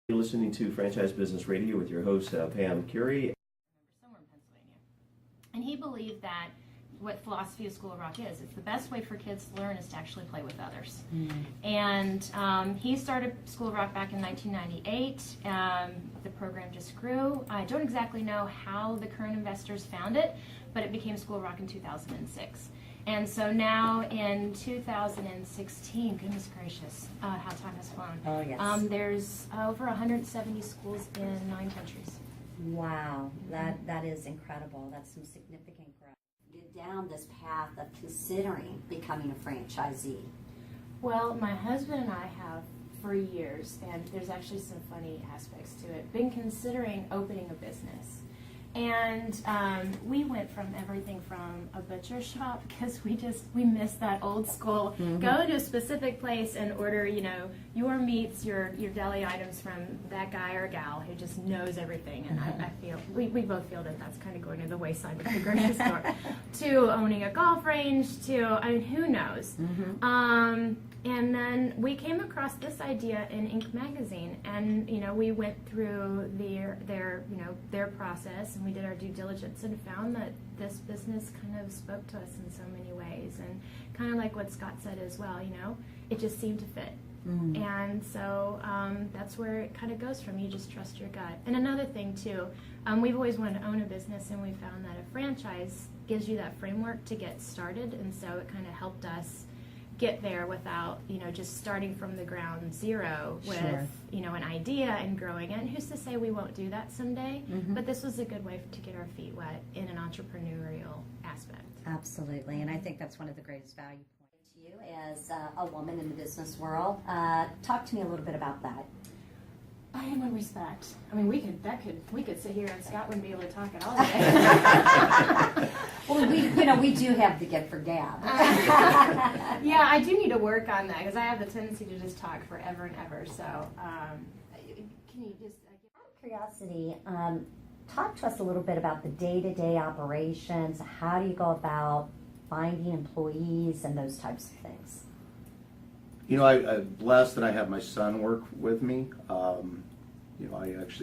You're listening to Franchise Business Radio with your host, Pam Currie. Somewhere in Pennsylvania. And he believed that what philosophy of School of Rock is, it's the best way for kids to learn is to actually play with others. And he started School of Rock back in 1998. The program just grew. I don't exactly know how the current investors found it, but it became School of Rock in 2006. And so now in 2016, goodness gracious, how time has flown. Oh, yes. There's over 170 schools in 9 countries. Wow, that is incredible. That's some significant growth. Get down this path of considering becoming a franchisee. Well, my husband and I have for years, and there's actually some funny aspects to it, been considering opening a business. And we went from everything from a butcher shop because we miss that old school. Go to a specific place and order, your meats, your deli items from that guy or gal who just knows everything. And I feel we both feel that that's kind of going to the wayside with the grocery store. To owning a golf range, who knows? And then we came across this idea in Inc. magazine, and we went through their process, and we did our due diligence and found that this business kind of spoke to us in so many ways, and kind of like what Scott said as well. It just seemed to fit. And so that's where it kind of goes from. You just trust your gut. And another thing too, we've always wanted to own a business, and we found that a franchise gives you that framework to get started, and so it kind of helped us get there without just starting from the ground zero with an idea and growing it. And who's to say we won't do that someday? But this was a good way to get our feet wet in an entrepreneurial aspect. Absolutely, and I think that's one of the greatest value points to you as a woman in the business world. Talk to me a little bit about that. In one respect, I mean, we could sit here and Scott wouldn't be able to talk at all today. Well, we do have the gift for gab. Yeah, I do need to work on that because I have the tendency to just talk forever and ever. So, can you just? Out of curiosity, talk to us a little bit about the day-to-day operations. How do you go about finding employees and those types of things? I'm blessed that I have my son work with me.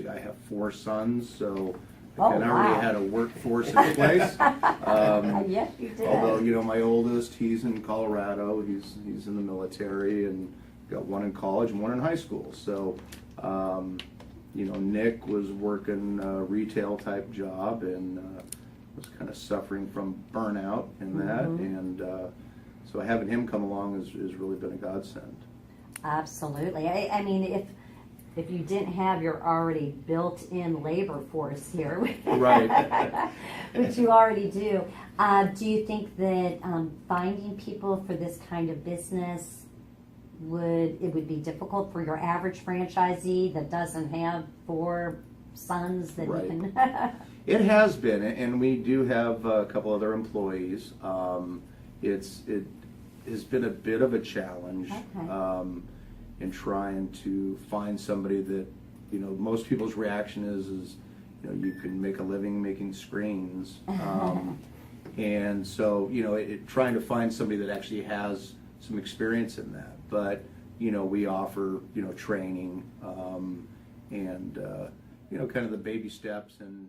I have 4 sons, so I already had a workforce in place. Yes, you did. Although, my oldest, he's in Colorado. He's in the military, and got one in college and one in high school. So, Nick was working a retail type job and was kind of suffering from burnout in that, and so having him come along has really been a godsend. Absolutely. I mean, if you didn't have your already built-in labor force here, right, which you already do you think that finding people for this kind of business would be difficult for your average franchisee that doesn't have 4 sons that right. you can? It has been, and we do have a couple other employees. It has been a bit of a challenge in trying to find somebody that, most people's reaction is you can make a living making screens. And so, trying to find somebody that actually has some experience in that. But, we offer, training and, kind of the baby steps and,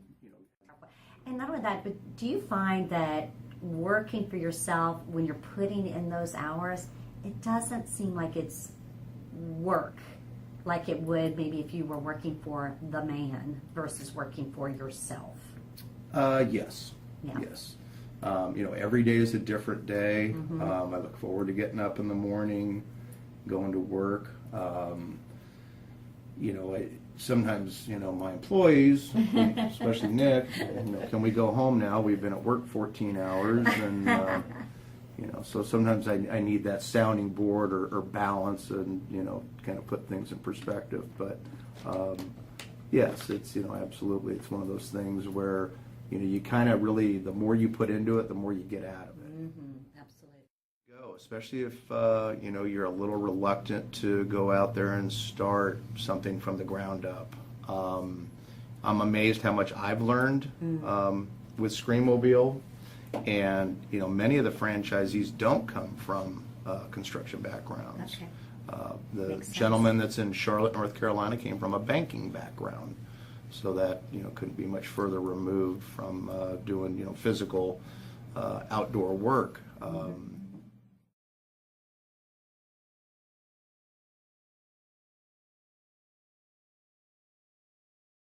And not only that, but do you find that working for yourself, when you're putting in those hours, it doesn't seem like it's work like it would maybe if you were working for the man versus working for yourself? Yes. Yeah. Yes. Every day is a different day. I look forward to getting up in the morning, going to work. Sometimes, my employees, especially Nick, can we go home now? We've been at work 14 hours, and so sometimes I need that sounding board or balance, and kind of put things in perspective. But yes, it's absolutely, it's one of those things where you kind of really, the more you put into it, the more you get out of it. Absolutely. Especially if you're a little reluctant to go out there and start something from the ground up. I'm amazed how much I've learned with Screenmobile, and many of the franchisees don't come from construction backgrounds. Okay. The Makes sense. gentleman that's in Charlotte, North Carolina, came from a banking background, so that couldn't be much further removed from doing physical outdoor work.